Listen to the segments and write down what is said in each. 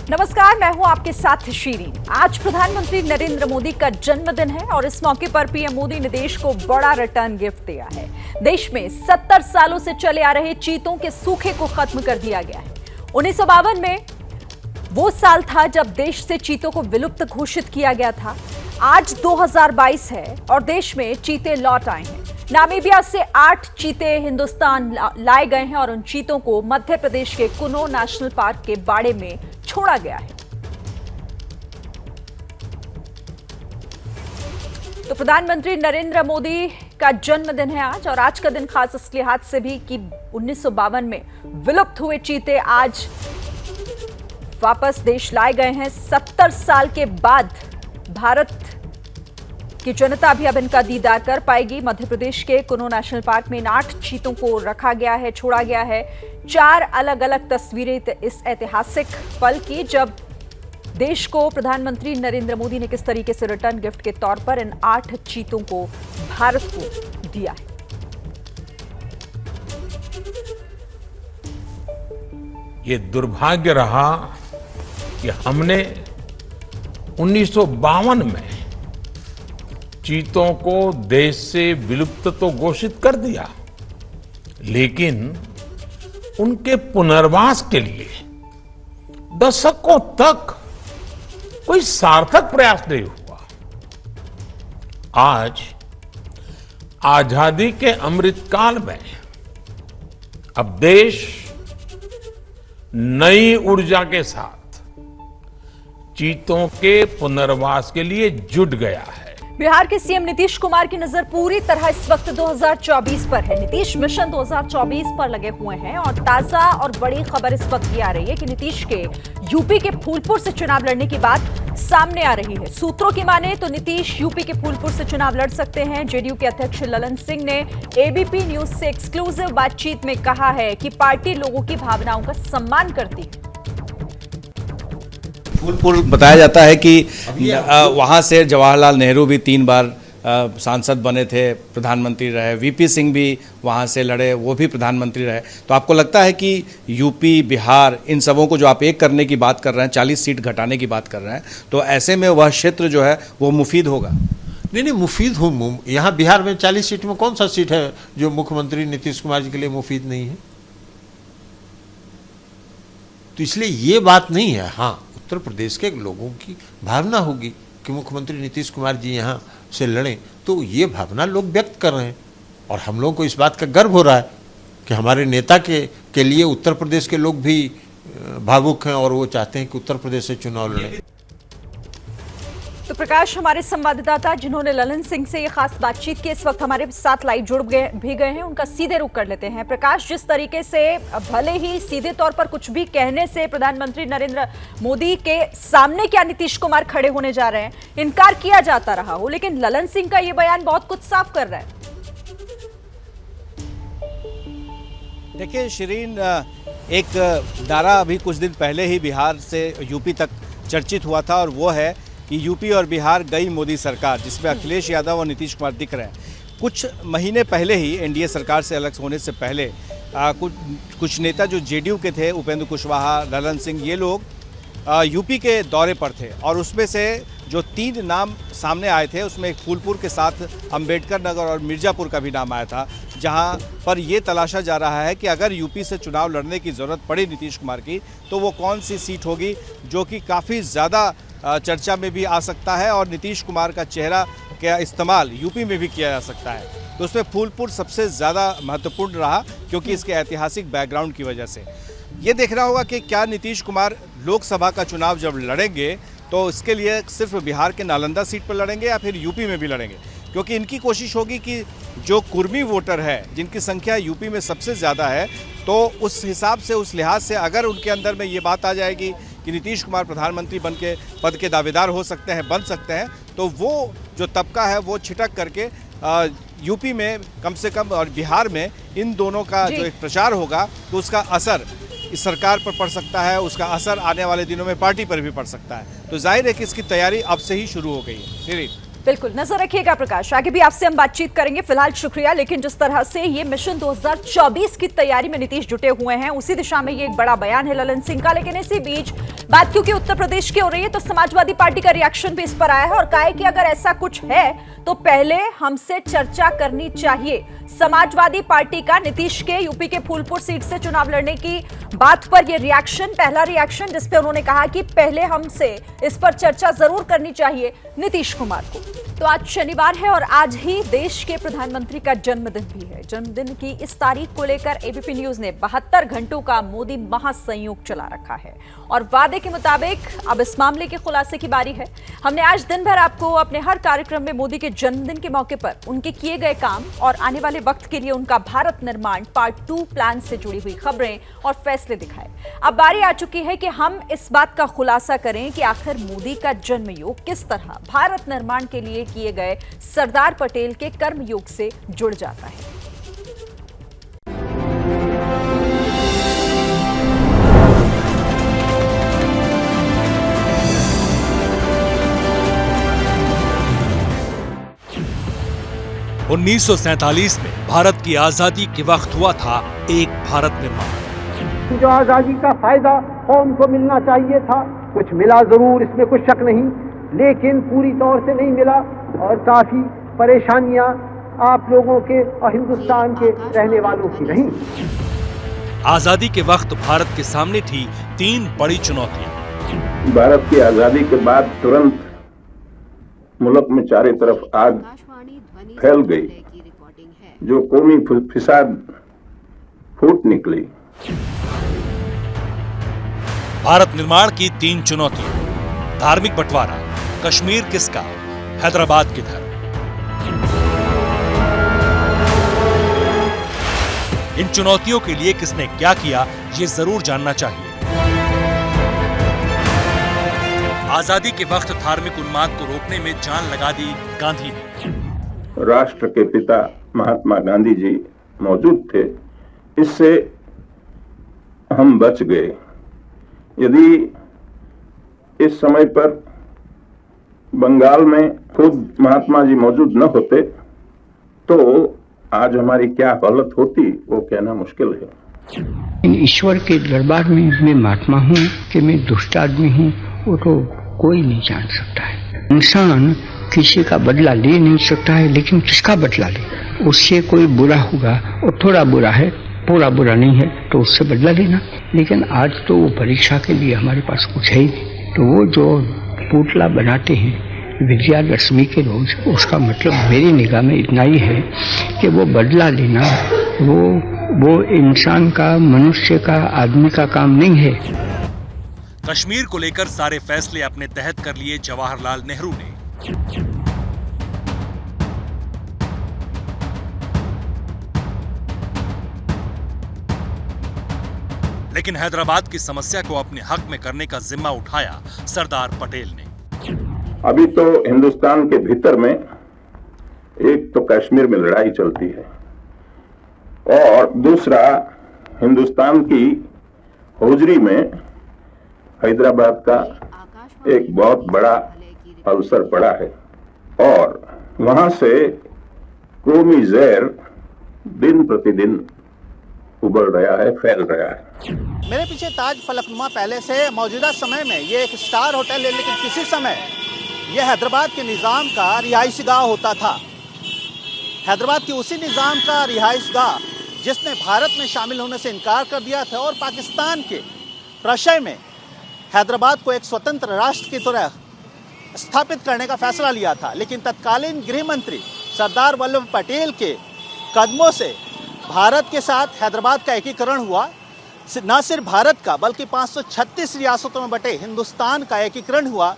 नमस्कार, मैं हूं आपके साथ शीरीन। आज प्रधानमंत्री नरेंद्र मोदी का जन्मदिन है और इस मौके पर पीएम मोदी ने देश को बड़ा रिटर्न गिफ्ट दिया है। देश में 70 सालों से चले आ रहे चीतों के सूखे को खत्म कर दिया गया है। 1952 में वो साल था जब देश से चीतों को विलुप्त घोषित किया गया था। आज 2022 है और देश में चीते लौट आए हैं। नामीबिया से 8 चीते हिंदुस्तान लाए गए हैं और उन चीतों को मध्य प्रदेश के कुनो नेशनल पार्क के बाड़े में छोड़ा गया है। तो प्रधानमंत्री नरेंद्र मोदी का जन्मदिन है आज, और आज का दिन खास इस लिहाज से भी कि 1952 में विलुप्त हुए चीते आज वापस देश लाए गए हैं। 70 साल के बाद भारत की जनता भी अब इनका दीदार कर पाएगी। मध्य प्रदेश के कुनो नेशनल पार्क में इन 8 चीतों को रखा गया है, छोड़ा गया है। 4 अलग अलग तस्वीरें इस ऐतिहासिक पल की, जब देश को प्रधानमंत्री नरेंद्र मोदी ने किस तरीके से रिटर्न गिफ्ट के तौर पर इन 8 चीतों को भारत को दिया है। ये दुर्भाग्य रहा कि हमने 1952 में चीतों को देश से विलुप्त तो घोषित कर दिया, लेकिन उनके पुनर्वास के लिए दशकों तक कोई सार्थक प्रयास नहीं हुआ। आज आजादी के अमृतकाल में अब देश नई ऊर्जा के साथ चीतों के पुनर्वास के लिए जुट गया है। बिहार के सीएम नीतीश कुमार की नजर पूरी तरह इस वक्त 2024 पर है। नीतीश मिशन 2024 पर लगे हुए हैं और ताजा और बड़ी खबर इस वक्त ये आ रही है कि नीतीश के यूपी के फूलपुर से चुनाव लड़ने की बात सामने आ रही है। सूत्रों की माने तो नीतीश यूपी के फूलपुर से चुनाव लड़ सकते हैं। जेडीयू के अध्यक्ष ललन सिंह ने एबीपी न्यूज से एक्सक्लूसिव बातचीत में कहा है कि पार्टी लोगों की भावनाओं का सम्मान करती है। फूलपुर बताया जाता है कि वहाँ से जवाहरलाल नेहरू भी 3 बार सांसद बने थे, प्रधानमंत्री रहे। वीपी सिंह भी वहाँ से लड़े, वो भी प्रधानमंत्री रहे। तो आपको लगता है कि यूपी, बिहार, इन सबों को जो आप एक करने की बात कर रहे हैं, 40 सीट घटाने की बात कर रहे हैं, तो ऐसे में वह क्षेत्र जो है वो मुफीद होगा? नहीं, मुफीद हो। यहाँ बिहार में 40 सीट में कौन सा सीट है जो मुख्यमंत्री नीतीश कुमार जी के लिए मुफीद नहीं है? तो इसलिए ये बात नहीं है। हाँ, उत्तर प्रदेश के लोगों की भावना होगी कि मुख्यमंत्री नीतीश कुमार जी यहाँ से लड़ें, तो ये भावना लोग व्यक्त कर रहे हैं और हम लोगों को इस बात का गर्व हो रहा है कि हमारे नेता के लिए उत्तर प्रदेश के लोग भी भावुक हैं और वो चाहते हैं कि उत्तर प्रदेश से चुनाव लड़ें। तो प्रकाश, हमारे संवाददाता जिन्होंने ललन सिंह से ये खास बातचीत की, इस वक्त हमारे साथ लाइव जुड़ भी गए हैं। उनका सीधे रुख कर लेते हैं। प्रकाश, जिस तरीके से भले ही सीधे तौर पर कुछ भी कहने से प्रधानमंत्री नरेंद्र मोदी के सामने क्या नीतीश कुमार खड़े होने जा रहे हैं, इनकार किया जाता रहा हो, लेकिन ललन सिंह का ये बयान बहुत कुछ साफ कर रहा है। देखिए शिरीन, एक नारा अभी कुछ दिन पहले ही बिहार से यूपी तक चर्चित हुआ था, और वो है कि यूपी और बिहार गई मोदी सरकार, जिसमें अखिलेश यादव और नीतीश कुमार दिख रहे हैं। कुछ महीने पहले ही एनडीए सरकार से अलग होने से पहले कुछ नेता जो जेडीयू के थे, उपेंद्र कुशवाहा, ललन सिंह, ये लोग यूपी के दौरे पर थे, और उसमें से जो 3 नाम सामने आए थे उसमें एक फूलपुर के साथ अंबेडकर नगर और मिर्ज़ापुर का भी नाम आया था, जहां पर ये तलाशा जा रहा है कि अगर यूपी से चुनाव लड़ने की ज़रूरत पड़ी नीतीश कुमार की, तो वो कौन सी सीट होगी जो कि काफ़ी ज़्यादा चर्चा में भी आ सकता है और नीतीश कुमार का चेहरा का इस्तेमाल यूपी में भी किया जा सकता है। तो उसमें फूलपुर सबसे ज़्यादा महत्वपूर्ण रहा, क्योंकि इसके ऐतिहासिक बैकग्राउंड की वजह से। ये देखना होगा कि क्या नीतीश कुमार लोकसभा का चुनाव जब लड़ेंगे तो इसके लिए सिर्फ बिहार के नालंदा सीट पर लड़ेंगे या फिर यूपी में भी लड़ेंगे, क्योंकि इनकी कोशिश होगी कि जो कुर्मी वोटर है, जिनकी संख्या यूपी में सबसे ज़्यादा है, तो उस हिसाब से, उस लिहाज से अगर उनके अंदर में ये बात आ जाएगी कि नीतीश कुमार प्रधानमंत्री पद के दावेदार हो सकते हैं, बन सकते हैं, तो वो जो तबका है वो छिटक करके यूपी में कम से कम और बिहार में इन दोनों का जो एक प्रचार होगा, तो उसका असर इस सरकार पर पड़ सकता है, उसका असर आने वाले दिनों में पार्टी पर भी पड़ सकता है। तो जाहिर है कि इसकी तैयारी अब से ही शुरू हो गई है। बिल्कुल, नजर रखिएगा प्रकाश, आगे भी आपसे हम बातचीत करेंगे। फिलहाल शुक्रिया। लेकिन जिस तरह से ये मिशन 2024 की तैयारी में नीतीश जुटे हुए हैं, उसी दिशा में ये एक बड़ा बयान है ललन सिंह का। लेकिन इसी बीच बात क्योंकि उत्तर प्रदेश की हो रही है, तो समाजवादी पार्टी का रिएक्शन भी इस पर आया है और कहा है कि अगर ऐसा कुछ है तो पहले हमसे चर्चा करनी चाहिए। समाजवादी पार्टी का नीतीश के यूपी के फूलपुर सीट से चुनाव लड़ने की बात पर यह रिएक्शन, पहला रिएक्शन, जिसपे उन्होंने कहा कि पहले हमसे इस पर चर्चा जरूर करनी चाहिए नीतीश कुमार को। तो आज शनिवार है और आज ही देश के प्रधानमंत्री का जन्मदिन भी है। जन्मदिन की इस तारीख को लेकर एबीपी न्यूज ने 72 घंटों का मोदी महासंयोग चला रखा है और वादे के मुताबिक अब इस मामले के खुलासे की बारी है। हमने आज दिन भर आपको अपने हर कार्यक्रम में मोदी के जन्मदिन के मौके पर उनके किए गए काम और आने वाले वक्त के लिए उनका भारत निर्माण पार्ट 2 प्लान से जुड़ी हुई खबरें और फैसले दिखाए। अब बारी आ चुकी है कि हम इस बात का खुलासा करें कि आखिर मोदी का जन्मयोग किस तरह भारत निर्माण के लिए किए गए सरदार पटेल के कर्मयोग से जुड़ जाता है। (1947) में भारत की आजादी के वक्त हुआ था एक भारत निर्माण। जो आजादी का फायदा कौम को मिलना चाहिए था, कुछ मिला जरूर, इसमें कुछ शक नहीं, लेकिन पूरी तौर से नहीं मिला और काफी परेशानियां आप लोगों के और हिंदुस्तान के रहने वालों की रही। आजादी के वक्त भारत के सामने थी 3 बड़ी चुनौतियां। भारत की आजादी के बाद तुरंत मुल्क में चारों तरफ आग फैल गई, जो कौमी फिसाद फूट निकली। भारत निर्माण की 3 चुनौतियां: धार्मिक बंटवारा, कश्मीर किसका, हैदराबाद किधर। इन चुनौतियों के लिए किसने क्या किया, ये जरूर जानना चाहिए। आजादी के वक्त धार्मिक उन्माद को रोकने में जान लगा दी गांधी ने। राष्ट्र के पिता महात्मा गांधी जी मौजूद थे, इससे हम बच गए। यदि इस समय पर बंगाल में खुद महात्मा जी मौजूद न होते तो आज हमारी क्या हालत होती, वो कहना मुश्किल है। ईश्वर के दरबार में मैं महात्मा हूँ कि मैं दुष्ट आदमी हूँ, वो तो कोई नहीं जान सकता है। इंसान किसी का बदला ले नहीं सकता है, लेकिन किसका बदला ले? उससे कोई बुरा होगा और थोड़ा बुरा है, पूरा बुरा नहीं है, तो उससे बदला लेना। लेकिन आज तो वो परीक्षा के लिए हमारे पास कुछ है ही नहीं। तो वो जो पुतला बनाते हैं विजयादशमी के रोज, उसका मतलब मेरी निगाह में इतना ही है कि वो बदला लेना वो इंसान का, मनुष्य का, आदमी का काम नहीं है। कश्मीर को लेकर सारे फैसले अपने तहत कर लिए जवाहरलाल नेहरू ने। लेकिन हैदराबाद की समस्या को अपने हक में करने का जिम्मा उठाया सरदार पटेल ने। अभी तो हिंदुस्तान के भीतर में एक तो कश्मीर में लड़ाई चलती है और दूसरा हिंदुस्तान की होजरी में हैदराबाद का एक बहुत बड़ा अवसर पड़ा है और वहां से कौमी जहर दिन प्रतिदिन उबल रहा है, फैल रहा है। मेरे पीछे ताज फलकनुमा पहले से मौजूदा समय में ये एक स्टार होटल है, लेकिन किसी समय यह हैदराबाद के निज़ाम का रिहाइशगाह होता था। हैदराबाद की उसी निज़ाम का रिहाइशगाह जिसने भारत में शामिल होने से इनकार कर दिया था और पाकिस्तान के प्रशय में हैदराबाद को एक स्वतंत्र राष्ट्र की तरह स्थापित करने का फैसला लिया था। लेकिन तत्कालीन गृह मंत्री सरदार वल्लभ पटेल के कदमों से भारत के साथ हैदराबाद का एकीकरण हुआ। न सिर्फ भारत का बल्कि 536 रियासतों में बटे हिंदुस्तान का एकीकरण हुआ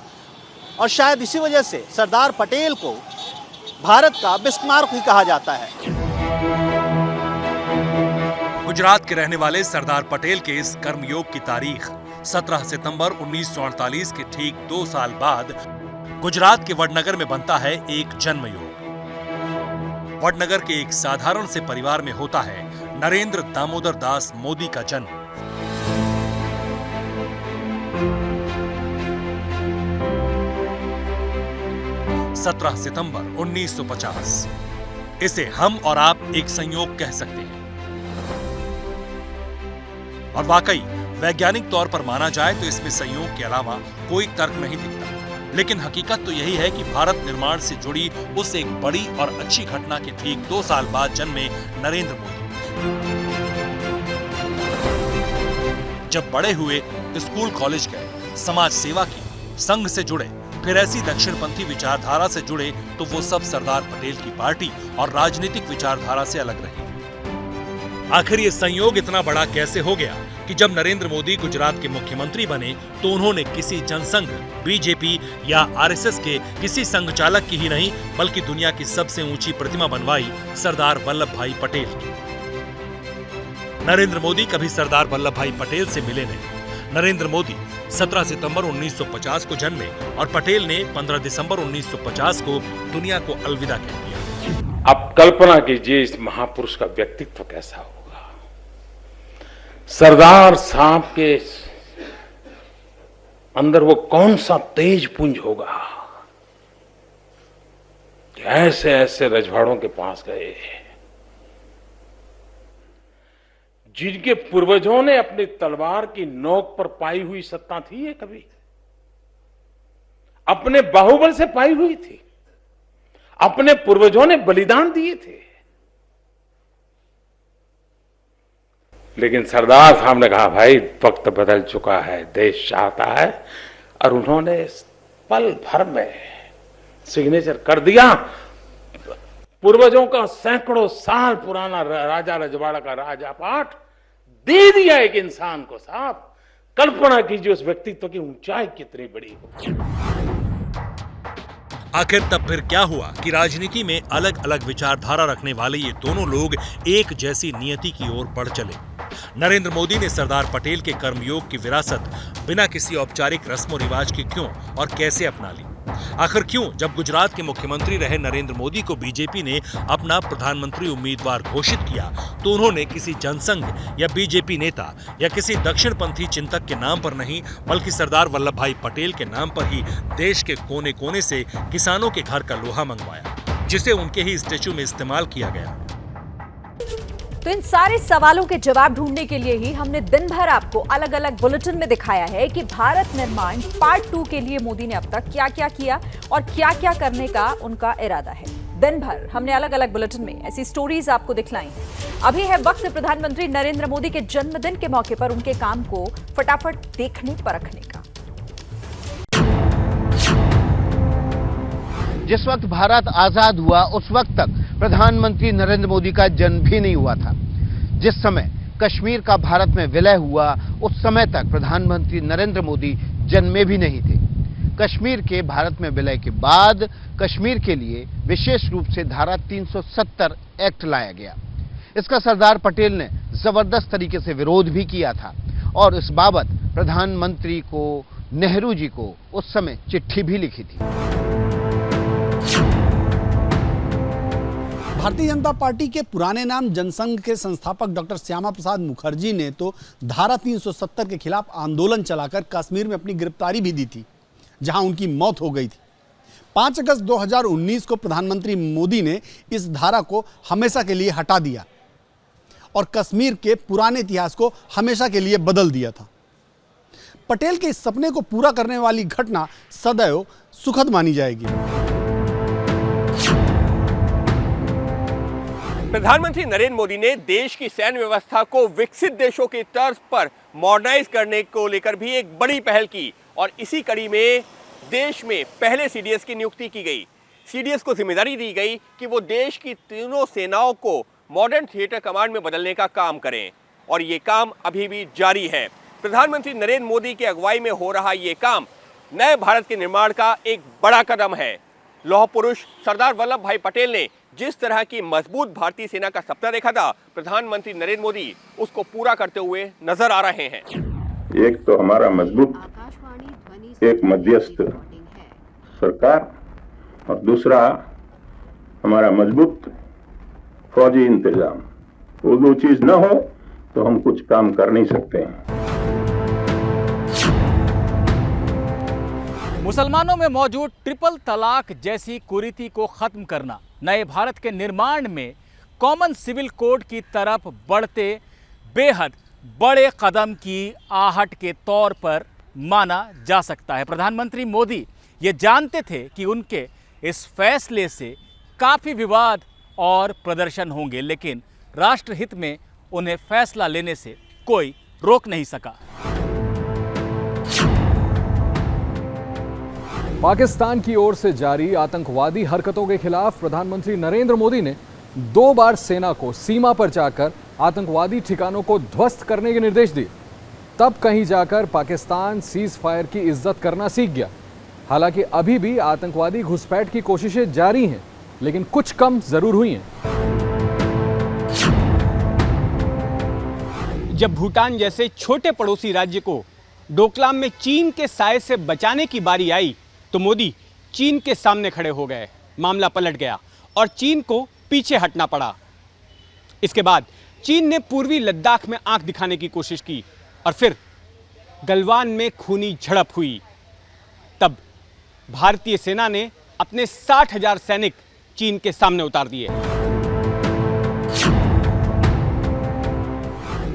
और शायद इसी वजह से सरदार पटेल को भारत का बिस्मार्क भी कहा जाता है। गुजरात के रहने वाले सरदार पटेल के इस कर्मयोग की तारीख 17 सितंबर 1948 के ठीक 2 साल बाद गुजरात के वडनगर में बनता है एक जन्मयोग। वडनगर के एक साधारण से परिवार में होता है नरेंद्र दामोदर दास मोदी का जन्म। 17 सितंबर 1950। इसे हम और आप एक संयोग कह सकते हैं। और वाकई वैज्ञानिक तौर पर माना जाए तो इसमें संयोग के अलावा कोई तर्क नहीं दिखता। लेकिन हकीकत तो यही है कि भारत निर्माण से जुड़ी उस एक बड़ी और अच्छी घटना के ठीक 2 साल बाद जन्मे नरेंद्र मोदी। जब बड़े हुए, स्कूल कॉलेज गए, समाज सेवा की, संघ से जुड़े, फिर ऐसी दक्षिणपंथी विचारधारा से जुड़े तो वो सब सरदार पटेल की पार्टी और राजनीतिक विचारधारा से अलग रहे। आखिर ये संयोग इतना बड़ा कैसे हो गया कि जब नरेंद्र मोदी गुजरात के मुख्यमंत्री बने तो उन्होंने किसी जनसंघ, बीजेपी या आरएसएस के किसी संघ चालक की ही नहीं बल्कि दुनिया की सबसे ऊंची प्रतिमा बनवाई सरदार वल्लभ भाई पटेल की। नरेंद्र मोदी कभी सरदार वल्लभ भाई पटेल से मिले नहीं। नरेंद्र मोदी 17 सितंबर 1950 को जन्मे और पटेल ने 15 दिसंबर 1950 को दुनिया को अलविदा कह दिया। अब कल्पना कीजिए इस महापुरुष का व्यक्तित्व कैसा होगा। सरदार साहब के अंदर वो कौन सा तेज पुंज होगा कि ऐसे ऐसे रजवाड़ों के पास गए जिनके पूर्वजों ने अपनी तलवार की नोक पर पाई हुई सत्ता थी। ये कभी अपने बाहुबल से पाई हुई थी, अपने पूर्वजों ने बलिदान दिए थे। लेकिन सरदार साहब ने कहा भाई वक्त बदल चुका है, देश चाहता है, और उन्होंने पल भर में सिग्नेचर कर दिया। पूर्वजों का सैकड़ों साल पुराना राजा रजवाड़ा का राजा पाठ दे दिया एक इंसान को। साहब कल्पना कीजिए उस व्यक्तित्व की ऊंचाई कितनी बड़ी हो। आखिर तब फिर क्या हुआ कि राजनीति में अलग अलग विचारधारा रखने वाले ये दोनों लोग एक जैसी नियति की ओर बढ़ चले। नरेंद्र मोदी ने सरदार पटेल के कर्मयोग की विरासत बिना किसी औपचारिक रस्म और रिवाज के क्यों और कैसे अपना ली? आखिर क्यों जब गुजरात के मुख्यमंत्री रहे नरेंद्र मोदी को बीजेपी ने अपना प्रधानमंत्री उम्मीदवार घोषित किया तो उन्होंने किसी जनसंघ या बीजेपी नेता या किसी दक्षिणपंथी चिंतक के नाम पर नहीं बल्कि सरदार वल्लभ भाई पटेल के नाम पर ही देश के कोने कोने से किसानों के घर का लोहा मंगवाया, जिसे उनके ही स्टेचू में इस्तेमाल किया गया। तो इन सारे सवालों के जवाब ढूंढने के लिए ही हमने दिन भर आपको अलग अलग बुलेटिन में दिखाया है कि भारत निर्माण पार्ट 2 के लिए मोदी ने अब तक क्या क्या किया और क्या क्या करने का उनका इरादा है। दिन भर हमने अलग अलग बुलेटिन में ऐसी स्टोरीज आपको दिखलाई हैं। अभी है वक्त प्रधानमंत्री नरेंद्र मोदी के जन्मदिन के मौके पर उनके काम को फटाफट देखने परखने का। जिस वक्त भारत आजाद हुआ उस वक्त तक प्रधानमंत्री नरेंद्र मोदी का जन्म भी नहीं हुआ था। जिस समय कश्मीर का भारत में विलय हुआ उस समय तक प्रधानमंत्री नरेंद्र मोदी जन्मे भी नहीं थे। कश्मीर के भारत में विलय के बाद कश्मीर के लिए विशेष रूप से धारा 370 एक्ट लाया गया। इसका सरदार पटेल ने जबरदस्त तरीके से विरोध भी किया था और इस बाबत प्रधानमंत्री को, नेहरू जी को उस समय चिट्ठी भी लिखी थी। भारतीय जनता पार्टी के पुराने नाम जनसंघ के संस्थापक डॉक्टर श्यामा प्रसाद मुखर्जी ने तो धारा 370 के खिलाफ आंदोलन चलाकर कश्मीर में अपनी गिरफ्तारी भी दी थी, जहां उनकी मौत हो गई थी। 5 अगस्त 2019 को प्रधानमंत्री मोदी ने इस धारा को हमेशा के लिए हटा दिया और कश्मीर के पुराने इतिहास को हमेशा के लिए बदल दिया था। पटेल के इस सपने को पूरा करने वाली घटना सदैव सुखद मानी जाएगी। प्रधानमंत्री नरेंद्र मोदी ने देश की सैन्य व्यवस्था को विकसित देशों की तर्ज पर मॉडर्नाइज करने को लेकर भी एक बड़ी पहल की और इसी कड़ी में देश में पहले सीडीएस की नियुक्ति की गई। सीडीएस को जिम्मेदारी दी गई कि वो देश की तीनों सेनाओं को मॉडर्न थिएटर कमांड में बदलने का काम करें और ये काम अभी भी जारी है। प्रधानमंत्री नरेंद्र मोदी की अगुवाई में हो रहा ये काम नए भारत के निर्माण का एक बड़ा कदम है। लौह पुरुष सरदार वल्लभ भाई पटेल ने जिस तरह की मजबूत भारतीय सेना का सपना देखा था, प्रधानमंत्री नरेंद्र मोदी उसको पूरा करते हुए नजर आ रहे हैं। एक तो हमारा मजबूत एक मध्यस्थ सरकार और दूसरा हमारा मजबूत फौजी इंतजाम। वो दो चीज न हो तो हम कुछ काम कर नहीं सकते हैं। मुसलमानों में मौजूद ट्रिपल तलाक जैसी कुरीति को खत्म करना नए भारत के निर्माण में कॉमन सिविल कोड की तरफ बढ़ते बेहद बड़े कदम की आहट के तौर पर माना जा सकता है। प्रधानमंत्री मोदी ये जानते थे कि उनके इस फैसले से काफ़ी विवाद और प्रदर्शन होंगे, लेकिन राष्ट्रहित में उन्हें फैसला लेने से कोई रोक नहीं सका। पाकिस्तान की ओर से जारी आतंकवादी हरकतों के खिलाफ प्रधानमंत्री नरेंद्र मोदी ने 2 बार सेना को सीमा पर जाकर आतंकवादी ठिकानों को ध्वस्त करने के निर्देश दिए। तब कहीं जाकर पाकिस्तान सीज फायर की इज्जत करना सीख गया। हालांकि अभी भी आतंकवादी घुसपैठ की कोशिशें जारी हैं, लेकिन कुछ कम जरूर हुई हैं। जब भूटान जैसे छोटे पड़ोसी राज्य को डोकलाम में चीन के साए से बचाने की बारी आई तो मोदी चीन के सामने खड़े हो गए। मामला पलट गया और चीन को पीछे हटना पड़ा। इसके बाद चीन ने पूर्वी लद्दाख में आंख दिखाने की कोशिश की और फिर गलवान में खूनी झड़प हुई। तब भारतीय सेना ने अपने 60,000 सैनिक चीन के सामने उतार दिए।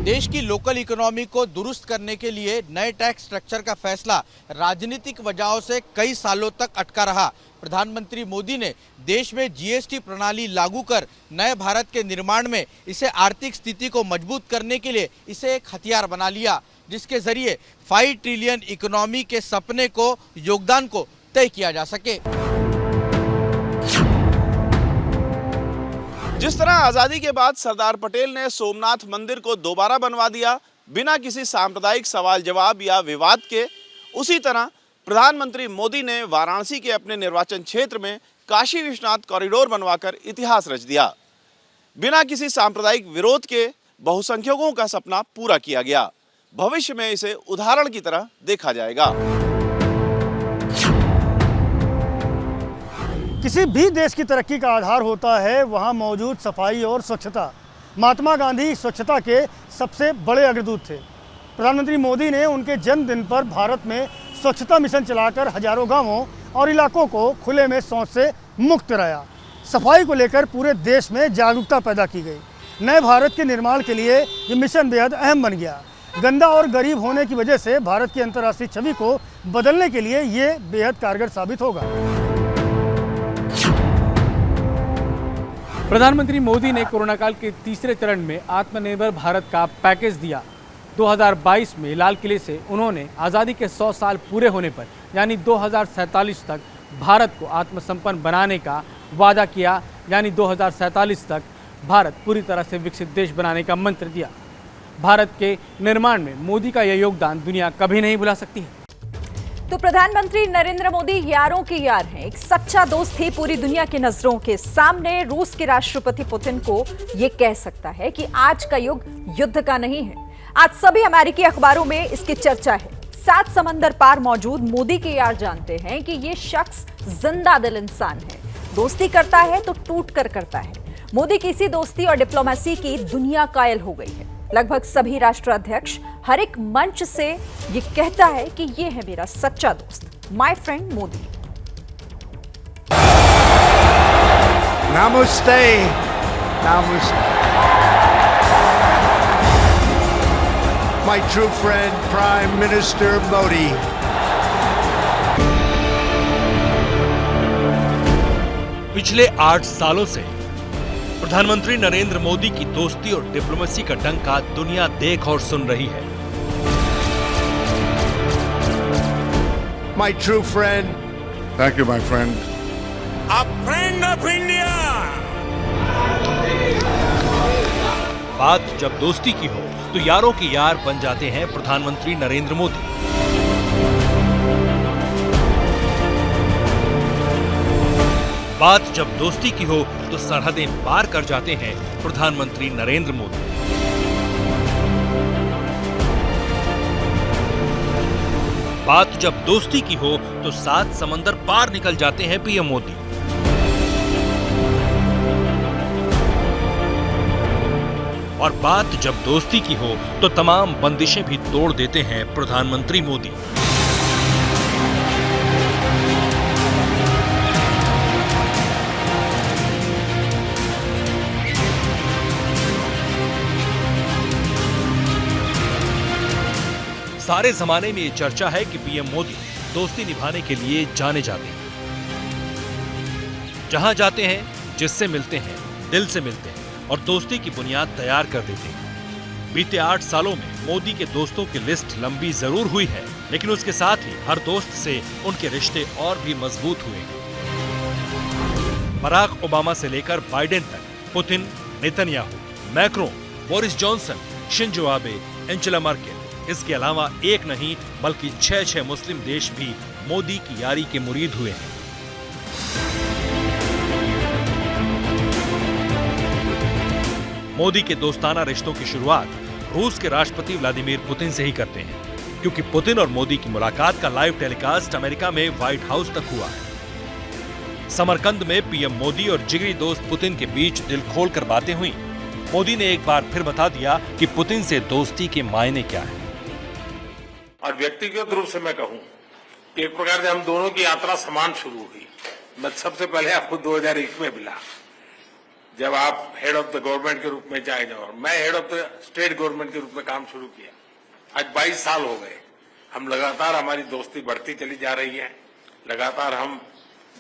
देश की लोकल इकोनॉमी को दुरुस्त करने के लिए नए टैक्स स्ट्रक्चर का फैसला राजनीतिक वजहों से कई सालों तक अटका रहा। प्रधानमंत्री मोदी ने देश में जीएसटी प्रणाली लागू कर नए भारत के निर्माण में इसे आर्थिक स्थिति को मजबूत करने के लिए इसे एक हथियार बना लिया, जिसके जरिए 5 ट्रिलियन इकोनॉमी के सपने को योगदान को तय किया जा सके। जिस तरह आजादी के बाद सरदार पटेल ने सोमनाथ मंदिर को दोबारा बनवा दिया बिना किसी सांप्रदायिक सवाल जवाब या विवाद के, उसी तरह प्रधानमंत्री मोदी ने वाराणसी के अपने निर्वाचन क्षेत्र में काशी विश्वनाथ कॉरिडोर बनवाकर इतिहास रच दिया। बिना किसी सांप्रदायिक विरोध के बहुसंख्यकों का सपना पूरा किया गया। भविष्य में इसे उदाहरण की तरह देखा जाएगा। किसी भी देश की तरक्की का आधार होता है वहाँ मौजूद सफाई और स्वच्छता। महात्मा गांधी स्वच्छता के सबसे बड़े अग्रदूत थे। प्रधानमंत्री मोदी ने उनके जन्मदिन पर भारत में स्वच्छता मिशन चलाकर हजारों गांवों और इलाकों को खुले में शौच से मुक्त कराया। सफाई को लेकर पूरे देश में जागरूकता पैदा की गई। नए भारत के निर्माण के लिए ये मिशन बेहद अहम बन गया। गंदा और गरीब होने की वजह से भारत की अंतर्राष्ट्रीय छवि को बदलने के लिए ये बेहद कारगर साबित होगा। प्रधानमंत्री मोदी ने कोरोना काल के तीसरे चरण में आत्मनिर्भर भारत का पैकेज दिया। 2022 में लाल किले से उन्होंने आज़ादी के 100 साल पूरे होने पर यानी 2047 तक भारत को आत्मसंपन्न बनाने का वादा किया, यानी 2047 तक भारत पूरी तरह से विकसित देश बनाने का मंत्र दिया। भारत के निर्माण में मोदी का यह योगदान दुनिया कभी नहीं भुला सकती है। तो प्रधानमंत्री नरेंद्र मोदी यारों के यार हैं, एक सच्चा दोस्त ही पूरी दुनिया की नजरों के सामने रूस के राष्ट्रपति पुतिन को ये कह सकता है कि आज का युग युद्ध का नहीं है। आज सभी अमेरिकी अखबारों में इसकी चर्चा है। 7 समंदर पार मौजूद मोदी के यार जानते हैं कि ये शख्स जिंदा दिल इंसान है। दोस्ती करता है तो टूट कर करता है। मोदी की इसी दोस्ती और डिप्लोमेसी की दुनिया कायल हो गई है। लगभग सभी राष्ट्राध्यक्ष हर एक मंच से ये कहता है कि ये है मेरा सच्चा दोस्त, माय फ्रेंड मोदी। नमस्ते, नमस्ते। My true friend, Prime Minister Modi. पिछले 8 सालों से प्रधानमंत्री नरेंद्र मोदी की दोस्ती और डिप्लोमेसी का डंका दुनिया देख और सुन रही है। My true friend. Thank you, my friend. A friend of India. बात जब दोस्ती की हो तो यारों के यार बन जाते हैं प्रधानमंत्री नरेंद्र मोदी। बात जब दोस्ती की हो तो सरहदें पार कर जाते हैं प्रधानमंत्री नरेंद्र मोदी। बात जब दोस्ती की हो तो 7 समंदर पार निकल जाते हैं पीएम मोदी। और बात जब दोस्ती की हो तो तमाम बंदिशें भी तोड़ देते हैं प्रधानमंत्री मोदी। सारे जमाने में ये चर्चा है कि पीएम मोदी दोस्ती निभाने के लिए जाने जाते हैं। जहां जाते हैं, जिससे मिलते हैं, दिल से मिलते हैं और दोस्ती की बुनियाद तैयार कर देते हैं। बीते 8 सालों में मोदी के दोस्तों की लिस्ट लंबी जरूर हुई है, लेकिन उसके साथ ही हर दोस्त से उनके रिश्ते और भी मजबूत हुए हैं। बराक ओबामा से लेकर बाइडेन तक, Putin, Netanyahu, Macron, Boris Johnson, Shinzo Abe, Angela Merkel, इसके अलावा एक नहीं बल्कि 6 मुस्लिम देश भी मोदी की यारी के मुरीद हुए हैं। मोदी के दोस्ताना रिश्तों की शुरुआत रूस के राष्ट्रपति व्लादिमीर पुतिन से ही करते हैं, क्योंकि पुतिन और मोदी की मुलाकात का लाइव टेलीकास्ट अमेरिका में व्हाइट हाउस तक हुआ है। समरकंद में पीएम मोदी और जिगरी दोस्त पुतिन के बीच दिल खोलकर बातें हुई। मोदी ने एक बार फिर बता दिया कि पुतिन से दोस्ती के मायने क्या है। और व्यक्तिगत रूप से मैं कहूं कि एक प्रकार से हम दोनों की यात्रा समान शुरू हुई। मैं सबसे पहले आपको 2001 में मिला, जब आप हेड ऑफ द गवर्नमेंट के रूप में जाए जाओ, मैं head of the state government के रूप में काम शुरू किया। आज 22 साल हो गए। हम लगातार, हमारी दोस्ती बढ़ती चली जा रही है। लगातार हम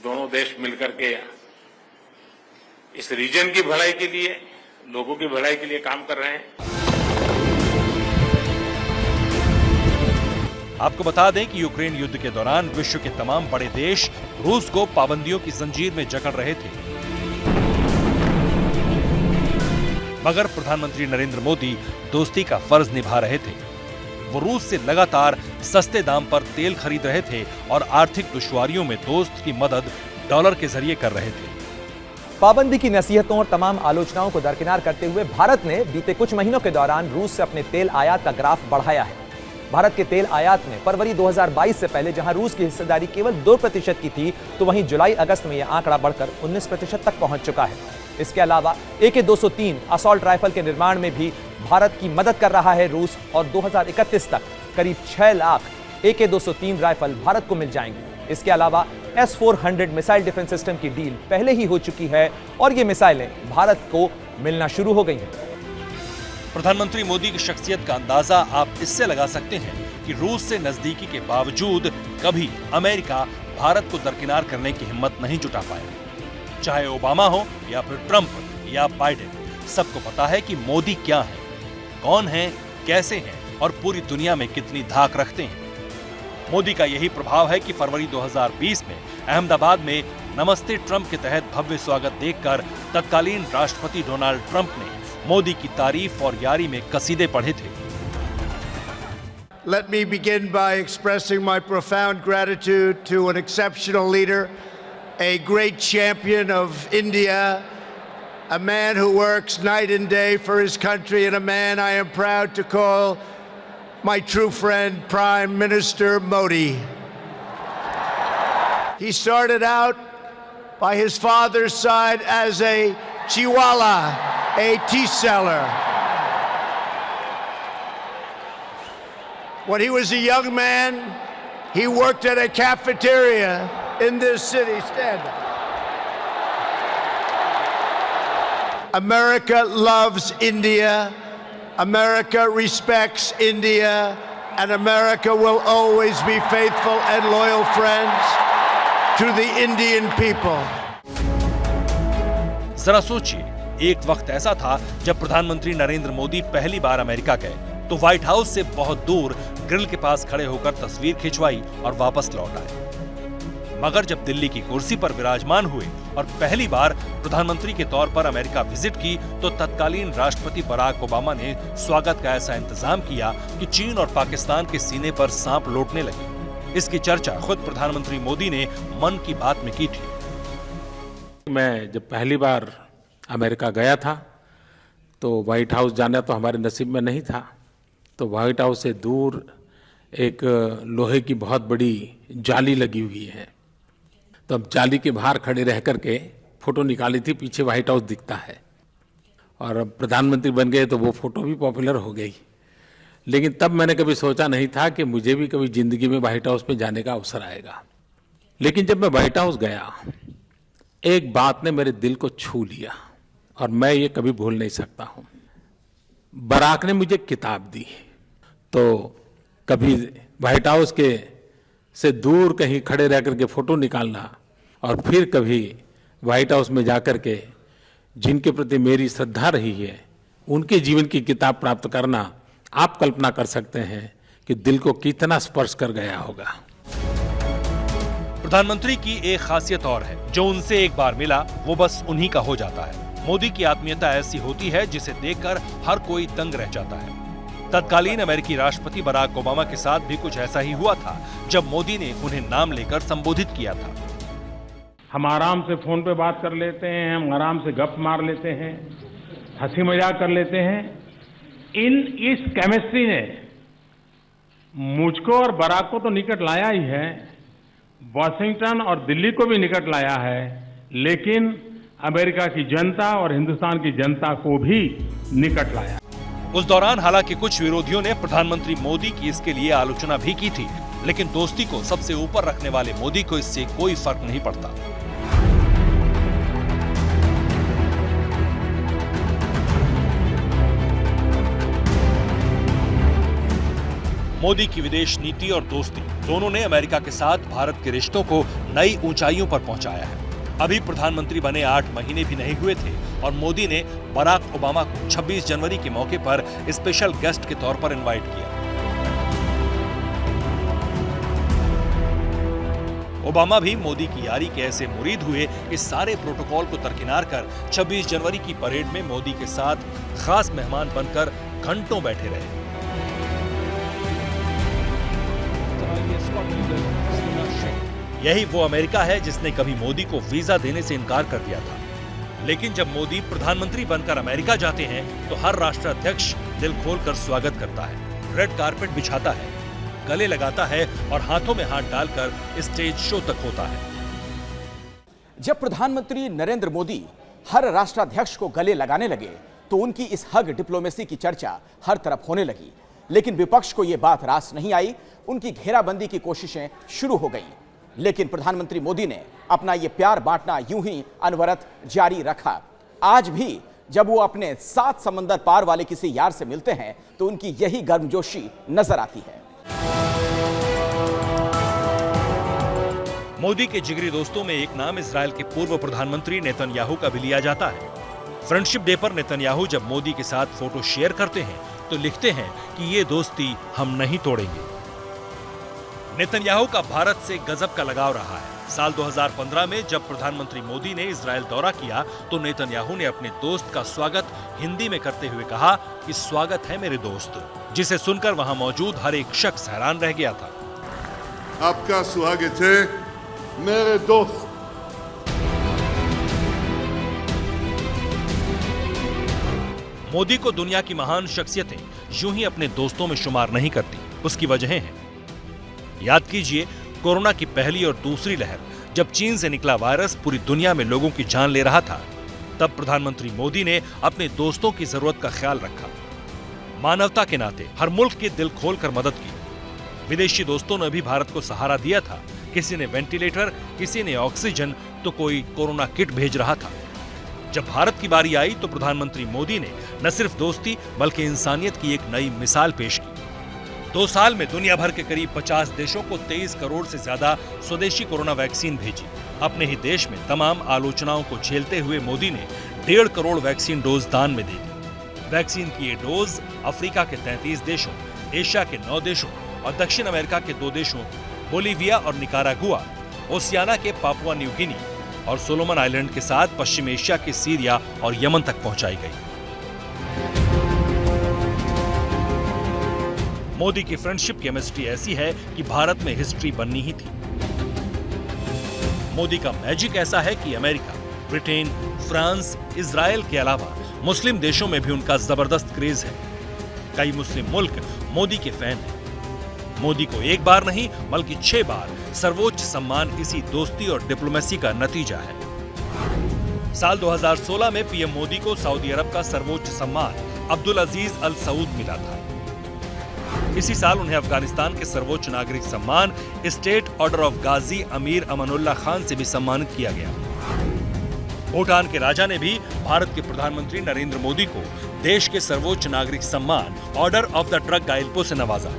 दोनों देश मिलकर के इस रीजन की भलाई के लिए, लोगों की भलाई के लिए काम कर रहे हैं। आपको बता दें कि यूक्रेन युद्ध के दौरान विश्व के तमाम बड़े देश रूस को पाबंदियों की जंजीर में जकड़ रहे थे, मगर प्रधानमंत्री नरेंद्र मोदी दोस्ती का फर्ज निभा रहे थे। वो रूस से लगातार सस्ते दाम पर तेल खरीद रहे थे और आर्थिक दुश्वारियों में दोस्त की मदद डॉलर के जरिए कर रहे थे। पाबंदी की नसीहतों और तमाम आलोचनाओं को दरकिनार करते हुए भारत ने बीते कुछ महीनों के दौरान रूस से अपने तेल आयात का ग्राफ बढ़ाया है। भारत के तेल आयात में फरवरी 2022 से पहले जहां रूस की हिस्सेदारी केवल 2% की थी, तो वहीं जुलाई अगस्त में यह आंकड़ा बढ़कर 19% तक पहुंच चुका है। इसके अलावा AK-203 असॉल्ट राइफल के निर्माण में भी भारत की मदद कर रहा है रूस, और 2031 तक करीब 6 लाख AK-203 राइफल भारत को मिल जाएंगे। इसके अलावा S-400 मिसाइल डिफेंस सिस्टम की डील पहले ही हो चुकी है और ये मिसाइलें भारत को मिलना शुरू हो गई हैं। प्रधानमंत्री मोदी की शख्सियत का अंदाजा आप इससे लगा सकते हैं कि रूस से नजदीकी के बावजूद कभी अमेरिका भारत को दरकिनार करने की हिम्मत नहीं जुटा पाया। चाहे ओबामा हो या फिर ट्रंप या बाइडेन, सबको पता है कि मोदी क्या है, कौन है, कैसे हैं और पूरी दुनिया में कितनी धाक रखते हैं। मोदी का यही प्रभाव है कि फरवरी 2020 में अहमदाबाद में नमस्ते ट्रंप के तहत भव्य स्वागत देखकर तत्कालीन राष्ट्रपति डोनाल्ड ट्रंप ने मोदी की तारीफ और यारी में कसीदे पढ़े थे। Let me begin by expressing my profound gratitude to an exceptional leader, a great champion of India, a man who works night and day for his country, and a man I am proud to call my true friend, Prime Minister Modi. He started out by his father's side as a Chihuahua, a tea seller. When he was a young man, he worked at a cafeteria in this city. Stand up. America loves India. America respects India. And America will always be faithful and loyal friends to the Indian people. जरा सोचिए, एक वक्त ऐसा था जब प्रधानमंत्री नरेंद्र मोदी पहली बार America गए तो व्हाइट हाउस से बहुत दूर ग्रिल के पास खड़े होकर तस्वीर खिंचवाई और वापस लौट आए। मगर जब दिल्ली की कुर्सी पर विराजमान हुए और पहली बार प्रधानमंत्री के तौर पर अमेरिका विजिट की, तो तत्कालीन राष्ट्रपति बराक ओबामा ने स्वागत का ऐसा इंतजाम किया कि चीन और पाकिस्तान के सीने पर सांप लौटने लगे। इसकी चर्चा खुद प्रधानमंत्री मोदी ने मन की बात में की थी। मैं जब पहली बार अमेरिका गया था तो व्हाइट हाउस जाना तो हमारे नसीब में नहीं था। तो व्हाइट हाउस से दूर एक लोहे की बहुत बड़ी जाली लगी हुई है, तो अब जाली के बाहर खड़े रह करके फोटो निकाली थी, पीछे व्हाइट हाउस दिखता है। और अब प्रधानमंत्री बन गए तो वो फोटो भी पॉपुलर हो गई। लेकिन तब मैंने कभी सोचा नहीं था कि मुझे भी कभी जिंदगी में व्हाइट हाउस में जाने का अवसर आएगा। लेकिन जब मैं व्हाइट हाउस गया, एक बात ने मेरे दिल को छू लिया और मैं ये कभी भूल नहीं सकता हूं। बराक ने मुझे किताब दी, तो कभी व्हाइट हाउस के से दूर कहीं खड़े रह करके फोटो निकालना और फिर कभी व्हाइट हाउस में जाकर के जिनके प्रति मेरी श्रद्धा रही है उनके जीवन की किताब प्राप्त करना, आप कल्पना कर सकते हैं कि दिल को कितना स्पर्श कर गया होगा। प्रधानमंत्री की एक खासियत और है, जो उनसे एक बार मिला वो बस उन्हीं का हो जाता है। मोदी की आत्मीयता ऐसी होती है जिसे देखकर हर कोई दंग रह जाता है। तत्कालीन अमेरिकी राष्ट्रपति बराक ओबामा के साथ भी कुछ ऐसा ही हुआ था, जब मोदी ने उन्हें नाम लेकर संबोधित किया था। हम आराम से फोन पे बात कर लेते हैं, हम आराम से गप मार लेते हैं, हंसी मजाक कर लेते हैं। इस केमिस्ट्री ने मुझको और बराक को तो निकट लाया ही है, वॉशिंगटन और दिल्ली को भी निकट लाया है, लेकिन अमेरिका की जनता और हिंदुस्तान की जनता को भी निकट लाया। उस दौरान हालांकि कुछ विरोधियों ने प्रधानमंत्री मोदी की इसके लिए आलोचना भी की थी, लेकिन दोस्ती को सबसे ऊपर रखने वाले मोदी को इससे कोई फर्क नहीं पड़ता। मोदी की विदेश नीति और दोस्ती दोनों ने अमेरिका के साथ भारत के रिश्तों को नई ऊंचाइयों पर पहुंचाया है। अभी प्रधानमंत्री बने 8 महीने भी नहीं हुए थे और मोदी ने बराक ओबामा को 26 जनवरी के मौके पर स्पेशल गेस्ट के तौर पर इनवाइट किया। ओबामा भी मोदी की यारी के ऐसे मुरीद हुए कि सारे प्रोटोकॉल को दरकिनार कर 26 जनवरी की परेड में मोदी के साथ खास मेहमान बनकर घंटों बैठे रहे। यही वो अमेरिका है जिसने कभी मोदी को वीजा देने से इनकार कर दिया था, लेकिन जब मोदी प्रधानमंत्री बनकर अमेरिका जाते हैं तो हर राष्ट्राध्यक्ष दिल खोलकर स्वागत करता है, रेड कारपेट बिछाता है, गले लगाता है और हाथों में हाथ डालकर स्टेज शो तक होता है। जब प्रधानमंत्री नरेंद्र मोदी हर राष्ट्राध्यक्ष को गले लगाने लगे तो उनकी इस हग डिप्लोमेसी की चर्चा हर तरफ होने लगी, लेकिन विपक्ष को यह बात रास नहीं आई। उनकी घेराबंदी की कोशिशें शुरू हो गईं, लेकिन प्रधानमंत्री मोदी ने अपना यह प्यार बांटना यूं ही अनवरत जारी रखा। आज भी जब वो अपने 7 समंदर पार वाले किसी यार से मिलते हैं तो उनकी यही गर्मजोशी नजर आती है। मोदी के जिगरी दोस्तों में एक नाम इजराइल के पूर्व प्रधानमंत्री नेतन्याहू का भी लिया जाता है। फ्रेंडशिप डे पर नेतन्याहू जब मोदी के साथ फोटो शेयर करते हैं तो लिखते हैं कि ये दोस्ती हम नहीं तोड़ेंगे। नेतन्याहू का भारत से गजब का लगाव रहा है। साल 2015 में जब प्रधानमंत्री मोदी ने इजराइल दौरा किया तो नेतन्याहू ने अपने दोस्त का स्वागत हिंदी में करते हुए कहा कि स्वागत है मेरे दोस्त, जिसे सुनकर वहां मौजूद हर एक शख्स हैरान रह गया था। आपका स्वागत है मेरे दोस्त। मोदी को दुनिया की महान शख्सियतें यूं ही अपने दोस्तों में शुमार नहीं करती, उसकी वजहें हैं। याद कीजिए कोरोना की पहली और दूसरी लहर, जब चीन से निकला वायरस पूरी दुनिया में लोगों की जान ले रहा था, तब प्रधानमंत्री मोदी ने अपने दोस्तों की जरूरत का ख्याल रखा। मानवता के नाते हर मुल्क की दिल खोलकर मदद की। विदेशी दोस्तों ने भी भारत को सहारा दिया था। किसी ने वेंटिलेटर, किसी ने ऑक्सीजन, तो कोई कोरोना किट भेज रहा था। जब भारत की बारी आई तो प्रधानमंत्री मोदी ने न सिर्फ दोस्ती बल्कि इंसानियत की एक नई मिसाल पेश की। 2 साल में दुनिया भर के करीब 50 देशों को 23 करोड़ से ज्यादा स्वदेशी कोरोना वैक्सीन भेजी। अपने ही देश में तमाम आलोचनाओं को झेलते हुए मोदी ने 1.5 करोड़ वैक्सीन डोज दान में दे दी। वैक्सीन की ये डोज अफ्रीका के 33 देशों, एशिया के 9 देशों और दक्षिण अमेरिका के 2 देशों बोलीविया और निकारागुआ, ओसियाना के पापुआ न्यू गिनी और सोलोमन आइलैंड के साथ पश्चिम एशिया के सीरिया और यमन तक पहुंचाई गई। मोदी की फ्रेंडशिप केमिस्ट्री ऐसी है कि भारत में हिस्ट्री बननी ही थी। मोदी का मैजिक ऐसा है कि अमेरिका, ब्रिटेन, फ्रांस, इजराइल के अलावा मुस्लिम देशों में भी उनका जबरदस्त क्रेज है। कई मुस्लिम मुल्क मोदी के फैन हैं। मोदी को एक बार नहीं बल्कि 6 बार सर्वोच्च सम्मान इसी दोस्ती और डिप्लोमेसी का नतीजा है। साल 2016 में पीएम मोदी को सऊदी अरब का सर्वोच्च सम्मान अब्दुल अजीज अल सऊद मिला था। इसी साल उन्हें अफगानिस्तान के सर्वोच्च नागरिक सम्मान स्टेट ऑर्डर ऑफ गाजी अमीर अमानुल्लाह खान से भी सम्मानित किया गया। भूटान के राजा ने भी भारत के प्रधानमंत्री नरेंद्र मोदी को देश के सर्वोच्च नागरिक सम्मान ऑर्डर ऑफ द ड्रग गाइल्पो से नवाजा।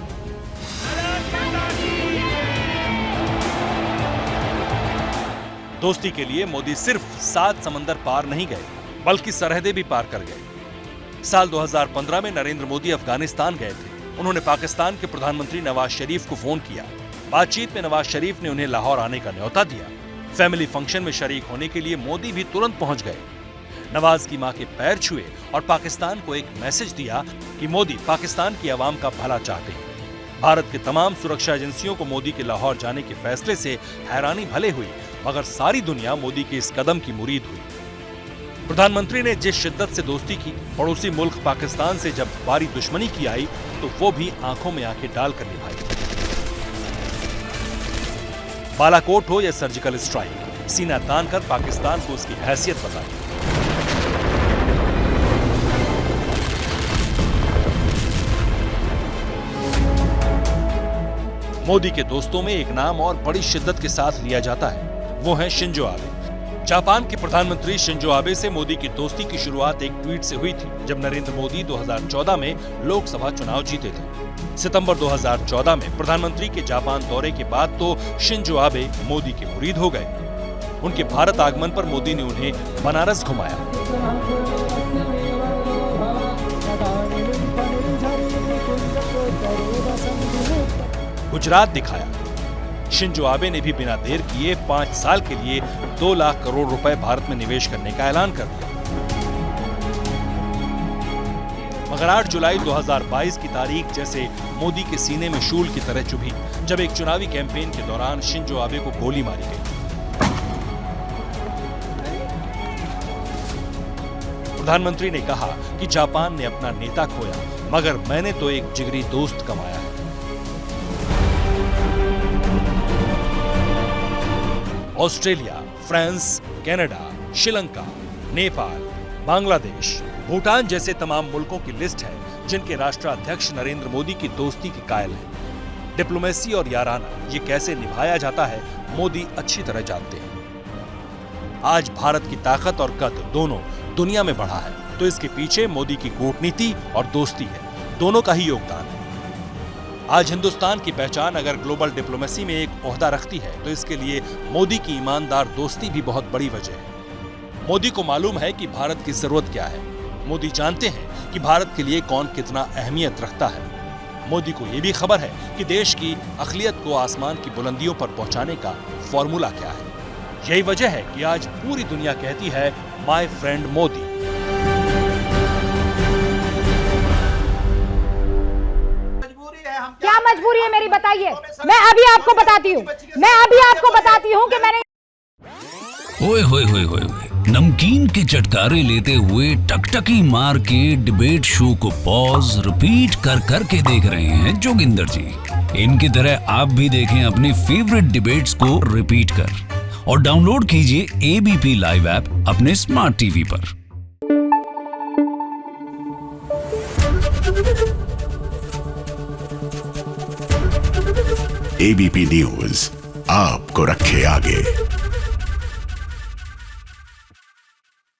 दोस्ती के लिए मोदी सिर्फ 7 समंदर पार नहीं गए, बल्कि सरहदें भी पार कर गए। साल 2015 में नरेंद्र मोदी अफगानिस्तान गए थे। उन्होंने पाकिस्तान के प्रधानमंत्री नवाज शरीफ को फोन किया। बातचीत में नवाज शरीफ ने उन्हें लाहौर आने का न्योता दिया। फैमिली फंक्शन में शरीक होने के लिए मोदी भी तुरंत पहुंच गए। नवाज की मां के पैर छुए और पाकिस्तान को एक मैसेज दिया कि मोदी पाकिस्तान की आवाम का भला चाहते हैं। भारत के तमाम सुरक्षा एजेंसियों को मोदी के लाहौर जाने के फैसले से हैरानी भले हुई, मगर सारी दुनिया मोदी के इस कदम की मुरीद हुई। प्रधानमंत्री ने जिस शिद्दत से दोस्ती की, पड़ोसी मुल्क पाकिस्तान से जब बारी दुश्मनी की आई तो वो भी आंखों में आंखें डालकर निभाई। बालाकोट हो या सर्जिकल स्ट्राइक, सीना तान कर पाकिस्तान को उसकी हैसियत बताई। मोदी के दोस्तों में एक नाम और बड़ी शिद्दत के साथ लिया जाता है, वो है शिंजो आबे। जापान के प्रधानमंत्री शिंजो आबे से मोदी की दोस्ती की शुरुआत एक ट्वीट से हुई थी, जब नरेंद्र मोदी 2014 में लोकसभा चुनाव जीते थे। सितंबर 2014 में प्रधानमंत्री के जापान दौरे के बाद तो शिंजो आबे मोदी के मुरीद हो गए। उनके भारत आगमन पर मोदी ने उन्हें बनारस घुमाया, गुजरात दिखाया। शिंजो आबे ने भी बिना देर किए 5 साल के लिए 2 लाख करोड़ रुपए भारत में निवेश करने का ऐलान कर दिया। मगर 8 जुलाई 2022 की तारीख जैसे मोदी के सीने में शूल की तरह चुभी, जब एक चुनावी कैंपेन के दौरान शिंजो आबे को गोली मारी गई। प्रधानमंत्री ने कहा कि जापान ने अपना नेता खोया, मगर मैंने तो एक जिगरी दोस्त कमाया है। Australia, France, Canada, Sri Lanka, Nepal, Bangladesh, Bhutan जैसे तमाम मुल्कों की लिस्ट है जिनके राष्ट्राध्यक्ष नरेंद्र मोदी की दोस्ती के कायल हैं। डिप्लोमेसी और याराना ये कैसे निभाया जाता है, मोदी अच्छी तरह जानते हैं। आज भारत की ताकत और कद दोनों दुनिया में बढ़ा है, तो इसके पीछे मोदी की कूटनीति और दोस्ती है, दोनों का ही योगदान है। आज हिंदुस्तान की पहचान अगर ग्लोबल डिप्लोमेसी में एक ओहदा रखती है, तो इसके लिए मोदी की ईमानदार दोस्ती भी बहुत बड़ी वजह है। मोदी को मालूम है कि भारत की जरूरत क्या है। मोदी जानते हैं कि भारत के लिए कौन कितना अहमियत रखता है। मोदी को यह भी खबर है कि देश की अक़लियत को आसमान की बुलंदियों पर पहुंचाने का फॉर्मूला क्या है। यही वजह है कि आज पूरी दुनिया कहती है, माय फ्रेंड मोदी। क्या मजबूरी है मेरी, बताइए। मैं अभी आपको बताती हूँ कि मैंने ओए होए होए होए नमकीन के चटकारे लेते हुए टकटकी मार के डिबेट शो को पॉज रिपीट कर करके देख रहे हैं जोगिंदर जी। इनकी तरह आप भी देखें अपनी फेवरेट डिबेट्स को रिपीट कर और डाउनलोड कीजिए एबीपी लाइव ऐप अपने स्मार्ट टीवी पर। एबीपी न्यूज आपको रखे आगे।